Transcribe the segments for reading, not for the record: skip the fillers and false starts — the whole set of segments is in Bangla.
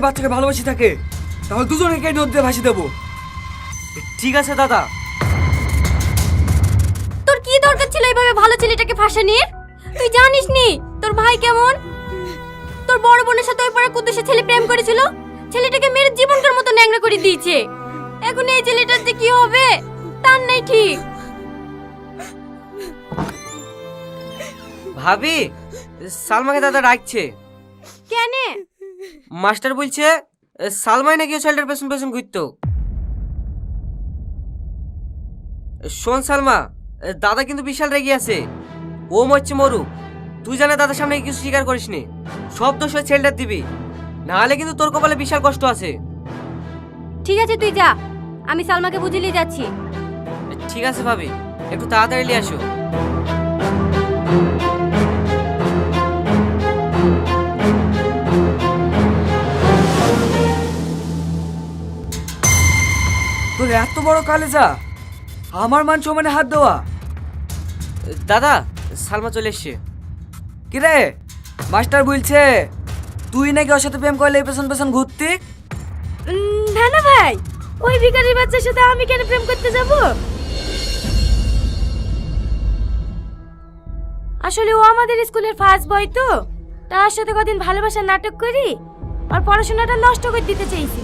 বাচ্চাকে ভালোবাসি থাকে, তাহলে দুজনকে নদীতে ভাসিয়ে দেবো। ঠিক আছে দাদা। তোর কি দরকার ছিল এইভাবে ভালো ছেলেটাকে ফাঁসানির? তুই জানিস নি তোর ভাই কেমন? তোর বড় বোনের সাথে ওই পাড়া কুদ্দুসের ছেলে প্রেম করেছিল, ছেলেটাকে মেরে জীবনকার মতো ন্যাংরা করে দিয়েছে। এখন এই ছেলেটার যে কি হবে তার নেই ঠিক। ভাবি, সালমাকে দাদা ডাকছে। কেন? মাস্টার বলছে সালমাই নাকি ও ছেলেটার পেছন পেছন ঘুরতো। শোন সালমা, দাদা কিন্তু বিশাল রেগে আছে। ও মরছে মরুক, তুই জানে দাদার সামনে কিছু স্বীকার করিস নি। সব দোষ ওই ছেলেটার দিবি, নাহলে কিন্তু তোর কপালে বিশাল কষ্ট আছে। ঠিক আছে তুই যা, আমি সালমাকে বুঝিয়ে যাচ্ছি। ঠিক আছে ভাবি, একটু তাড়াতাড়ি নিয়ে আসো। তোর এত বড় কালেজা, আমার মান সম্মানে হাত দেওয়া। দাদা, সালমা চলে এসছে। কিরে, মাস্টার বলছে তুই নাকি ওর সাথে প্রেম করলে পেছন পেছন ঘুরতি? না না ভাই, ওই ভিখারির বাচ্চার সাথে আমি কেন প্রেম করতে যাব? আসলে ও আমাদের স্কুলের ফার্স্ট বয় তো, তার সাথে কদিন ভালোবাসার নাটক করি আর পড়াশোনাটা নষ্ট করে দিতে চাইছি,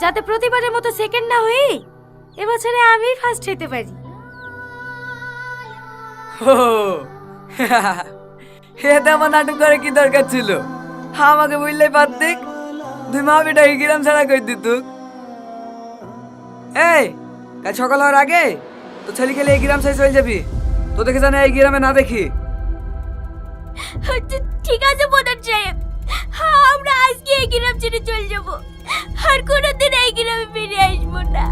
যাতে প্রতিবারের মতো সেকেন্ড না হই এবছরে আমি ফার্স্ট হতে পারি। এতে আমার নাটক করে কি দরকার ছিল? আমাকে বুঝলেই পারতিক, তুই মা বেটা এই গ্রাম ছাড়া করে দিত। এই কাল সকাল হওয়ার আগে তো ছেলে খেলে এই গ্রাম ছেড়ে চলে যাবি, তো দেখে জানে এই গ্রামে না দেখি। ঠিক আছে প্রধান সাহেব, আমরা আজকে এই গ্রাম ছেড়ে চলে যাব, আর কোনোদিন এই গ্রামে ফিরে আসবো না।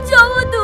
জমদু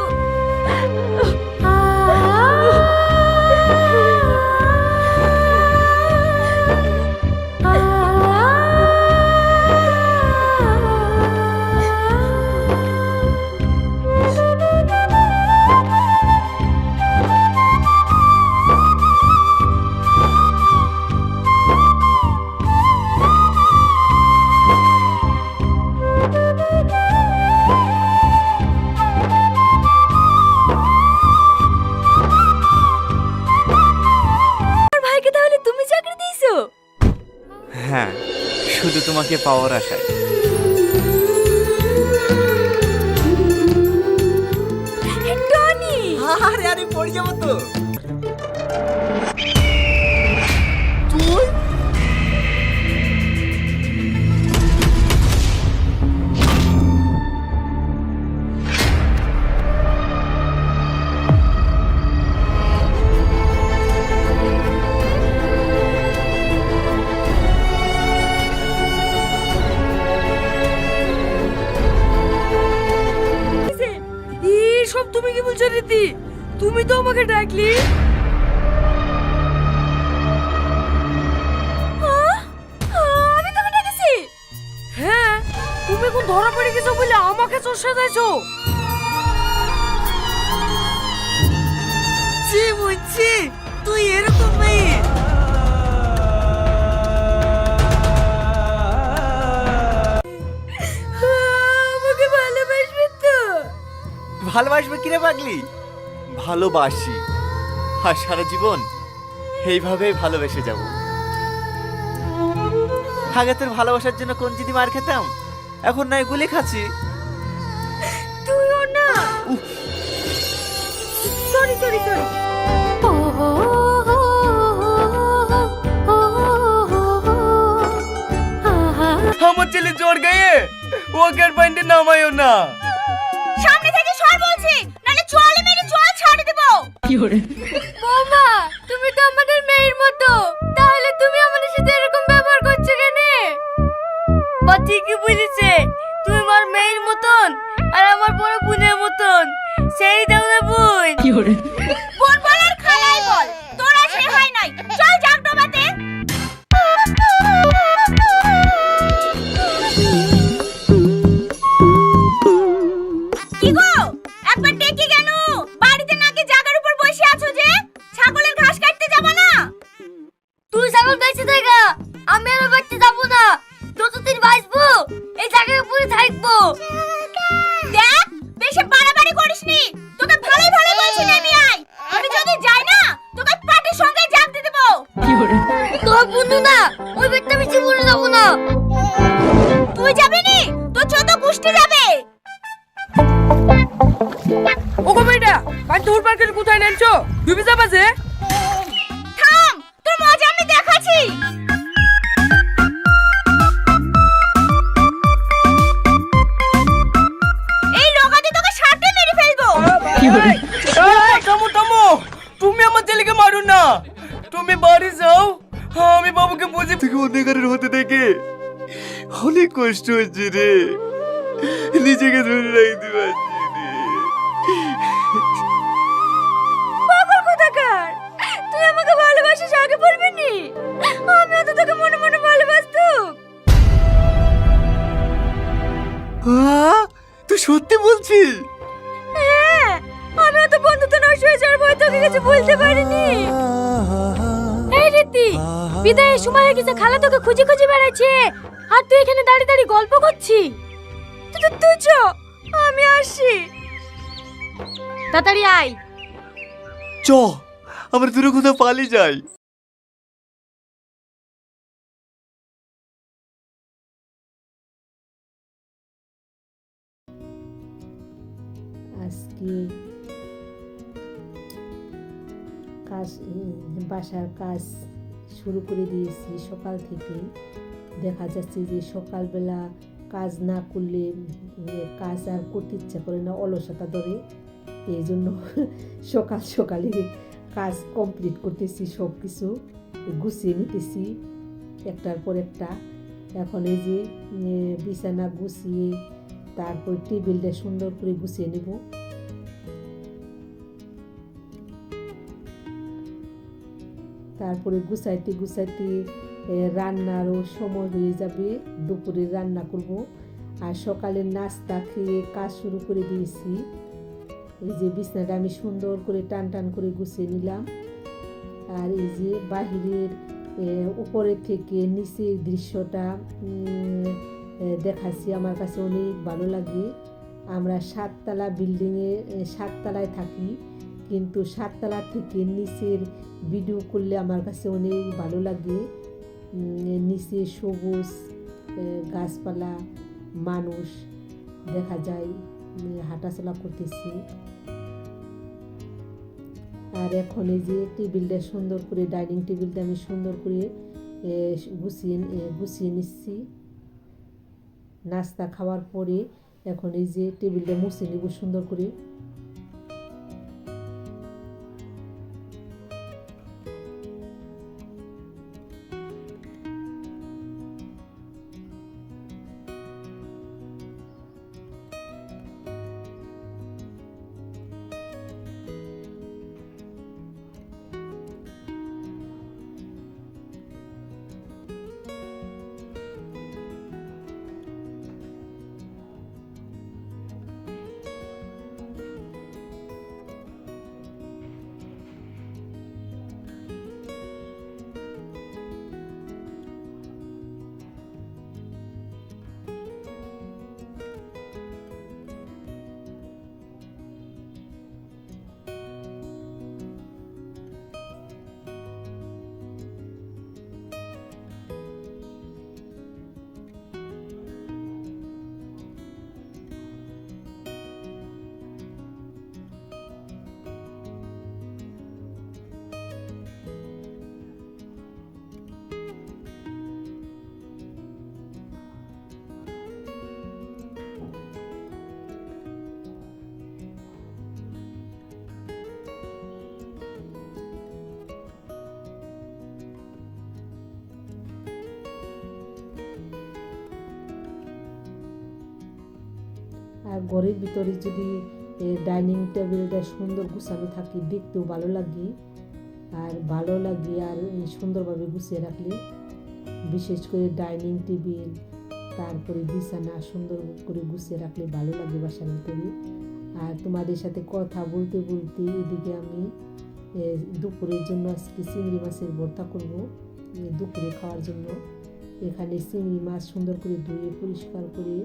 ভাইকে তাহলে তুমি চাকরি দিয়েছো? হ্যাঁ, শুধু তোমাকে পাওয়ার আশায়। টনি, আরে আরে পড়ে যাবো তো। সব তুমি কি বলছো রীতি? তুমি তো আমাকে ডাকলি। আমি তোকে ডেকেছি? হ্যাঁ, তুমি কোন ধরা পড়ে গেছো বলে আমাকে চষে দিয়েছো। জি বুঝছি, তুই এরকম মেয়ে। আমাকে ভালোবাসবে তো? ভালোবাসবে কিরে পাগলি? ভালোবাসি, আর সারা জীবন এইভাবেই ভালোবেসে যাব। আগে তোর ভালোবাসার জন্য কোন জিদি মার খেতাম, এখন নয় গুলি খাচ্ছি। তুইও না। Sorry sorry sorry. আমার ছেলে জোর গায়ে ওকে পয়েন্টে নামায়ও না। সামনে থেকে সর বলছি, নালে চলে মেরে চল ছাড়ে দেব। কি করে? মামা, তুমি তো আমাদের মেয়ের মতো, তাহলে তুমি আমাদের সাথে এরকম ব্যবহার করছো কেন? বা ঠিকই বলেছে, তুমি আমার মেয়ের মতন আর আমার বড় বোনের মতন। সেই দাও না বোন। কি করে? বোন বল আর খালাই বল, তোরা সে হয় নাই। চল যাক ডোবাতে। কি গো, একবার ডেকে কেন? বাড়িতে নাকি জায়গার উপর বসে আছো যে? ছাগলের ঘাস তুমি বাড়ি যাও, আমি বাবুকে বুঝে থেকে অনেকারের হতে দেখে অনেক কষ্ট হচ্ছে রে, নিজেকে ধরে রাখতে পারছি রে। পাগল কোথাকার, তুই আমাকে ভালোবাসিস আগে বলবি নি? আমিও তো তোকে মনে মনে ভালোবাসতাম। তুই সত্যি বলছিস? হ্যাঁ, আমিও তো বন্ধুত্ব নষ্ট হয়ে যাওয়ার ভয় তোকে কিছু বলতে পারিনি। এই রীতি, বিদায়ের সময় হয়ে গেছে, খালা তোকে খুঁজে খুঁজে বেড়াচ্ছে আর তুই এখানে দাঁড়িয়ে দাঁড়িয়ে গল্প করছিস। তুই চ, আমি আসি। তাড়াতাড়ি আয়। চ, আমরা দূরে কোথাও পালিয়ে যাই। আজকে বাসার কাজ শুরু করে দিয়েছি সকাল থেকে। দেখা যাচ্ছে যে সকালবেলা কাজ না করলে কাজ আর করতে ইচ্ছা করে না, অলসতা ধরে। এই জন্য সকাল সকালে কাজ কমপ্লিট করতেছি, সব কিছু গুছিয়ে নিতেছি একটার পর একটা। এখন এই যে বিছানা গুছিয়ে তারপর টেবিলটা সুন্দর করে গুছিয়ে নেব। তারপরে গুছাইতে গুছাইতে রান্নারও সময় হয়ে যাবে, দুপুরে রান্না করব। আর সকালের নাস্তা খেয়ে কাজ শুরু করে দিয়েছি। এই যে বিছানাটা আমি সুন্দর করে টান টান করে গুছিয়ে নিলাম। আর এই যে বাহিরের উপরে থেকে নিচের দৃশ্যটা দেখাচ্ছি, আমার কাছে অনেক ভালো লাগে। আমরা 7 তলা বিল্ডিংয়ে 7 তলায় থাকি, কিন্তু 7 তলা থেকে নিচের ভিডিও করলে আমার কাছে অনেক ভালো লাগে। নিচে সবুজ গাছপালা, মানুষ দেখা যায়, হাঁটাচলা করতেছি। আর এখন এই যে টেবিলটা সুন্দর করে, ডাইনিং টেবিলটা আমি সুন্দর করে গুছিয়ে নিচ্ছি। নাস্তা খাওয়ার পরে এখন এই যে টেবিলটা মুছে নেব সুন্দর করে। আর ঘরের ভিতরে যদি ডাইনিং টেবিলটা সুন্দর গুছানো থাকে, দেখতেও ভালো লাগে। আর সুন্দরভাবে গুছিয়ে রাখলে, বিশেষ করে ডাইনিং টেবিল, তারপরে বিছানা সুন্দর করে গুছিয়ে রাখলে ভালো লাগে বাসার ভিতরে। আর তোমাদের সাথে কথা বলতে বলতে এদিকে আমি দুপুরের জন্য আজকে চিংড়ি মাছের ভর্তা করব, দুপুরে খাওয়ার জন্য। এখানে চিংড়ি মাছ সুন্দর করে ধুয়ে পরিষ্কার করে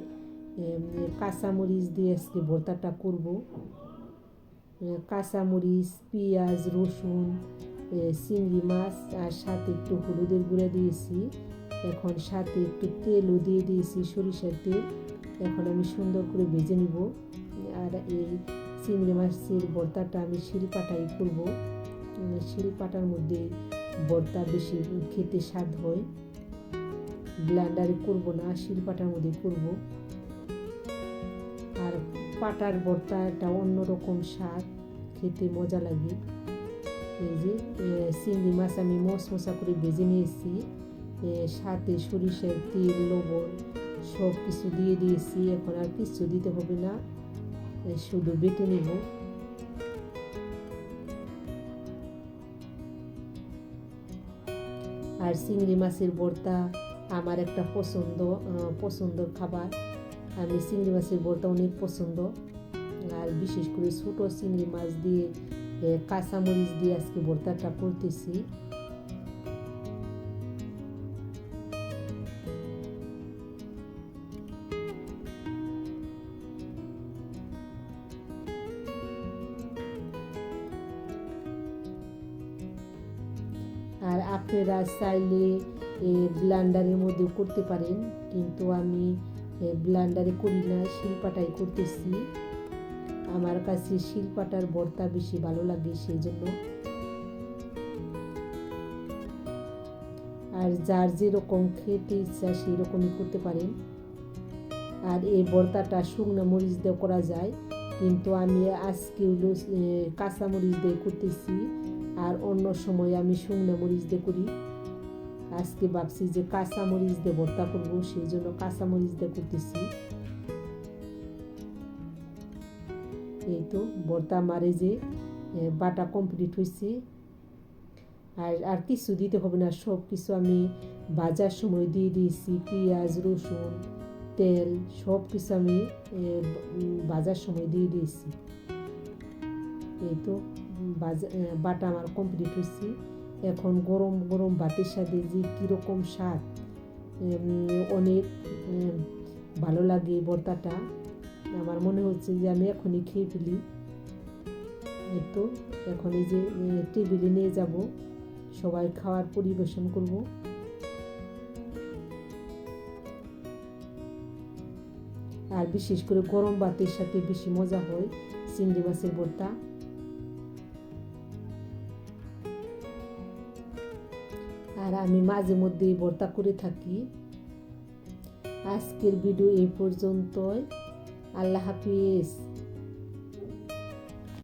কাঁচামরিচ দিয়ে আজকে ভর্তাটা করব। কাঁচামরিচ, পেঁয়াজ, রসুন, চিংড়ি মাছ, আর সাথে একটু হলুদের গুঁড়া দিয়েছি। এখন সাথে একটু তেলও দিয়ে দিয়েছি, সরিষার তেল। এখন আমি সুন্দর করে ভেজে নিব। আর এই চিংড়ি মাছের ভর্তাটা আমি শিলপাটাই করব। শিলপাটার মধ্যে ভর্তা বেশি খেতে স্বাদ হয়, ব্লেন্ডারে করব না, শিলপাটার মধ্যে করব। আর পাটার ভর্তাটা অন্যরকম স্বাদ, খেতে মজা লাগে। এই যে চিংড়ি মাছ আমি মশমশা করে ভেজে নিয়েছি, সাথে সরিষার তেল, লবণ সব কিছু দিয়ে দিয়েছি। এখন আর কিছু দিতে হবে না, শুধু বেটে নেব। আর চিংড়ি মাছের ভর্তা আমার একটা পছন্দের খাবার। আমি চিংড়ি মাছের ভর্তা অনেক পছন্দ। আর বিশেষ করে ছোটো চিংড়ি মাছ দিয়ে কাঁচামরিচ দিয়ে আজকে ভর্তাটা করতেছি। আর আপনারা চাইলে ব্লেন্ডারের মধ্যেও করতে পারেন, কিন্তু আমি ব্লেন্ডারে করি না, শিলপাটাই করতেছি। আমার কাছে শিলপাটার ভর্তা বেশি ভালো লাগে, সেই জন্য। আর যার যেরকম খেতে ইচ্ছা সেই রকমই করতে পারেন। আর এই ভর্তাটা শুকনো মরিচ দিয়ে করা যায়, কিন্তু আমি আজকে হলো কাঁচা মরিচ দিয়ে করতেছি, আর অন্য সময় আমি শুকনো মরিচ দিয়ে করি। আজকে ভাবছি যে কাঁচা মরিচ দিয়ে ভর্তা করবো, সেই জন্য কাঁচা মরিচ দিয়ে করতেছি। এই তো ভর্তা মারে যে বাটা কমপ্লিট হয়েছে। আর কিছু দিতে হবে না, সব কিছু আমি ভাজার সময় দিয়ে দিয়েছি। পেঁয়াজ, রসুন, তেল সব কিছু আমি ভাজার সময় দিয়ে দিয়েছি। এই তো বাটা আমার কমপ্লিট হয়েছে। এখন গরম গরম ভাতের সাথে যে কীরকম স্বাদ, অনেক ভালো লাগে ভর্তাটা। আমার মনে হচ্ছে যে আমি এখনই খেয়ে ফেলি। এই তো এখন এই যে টেবিলে নিয়ে যাব, সবাই খাওয়ার পরিবেশন করব। আর বিশেষ করে গরম ভাতের সাথে বেশি মজা হয় চিংড়ি মাছের ভর্তা। আর আমি মাঝে মধ্যে ভর্তা করে থাকি। আজকের ভিডিও এই পর্যন্তই। আল্লাহ হাফিজ।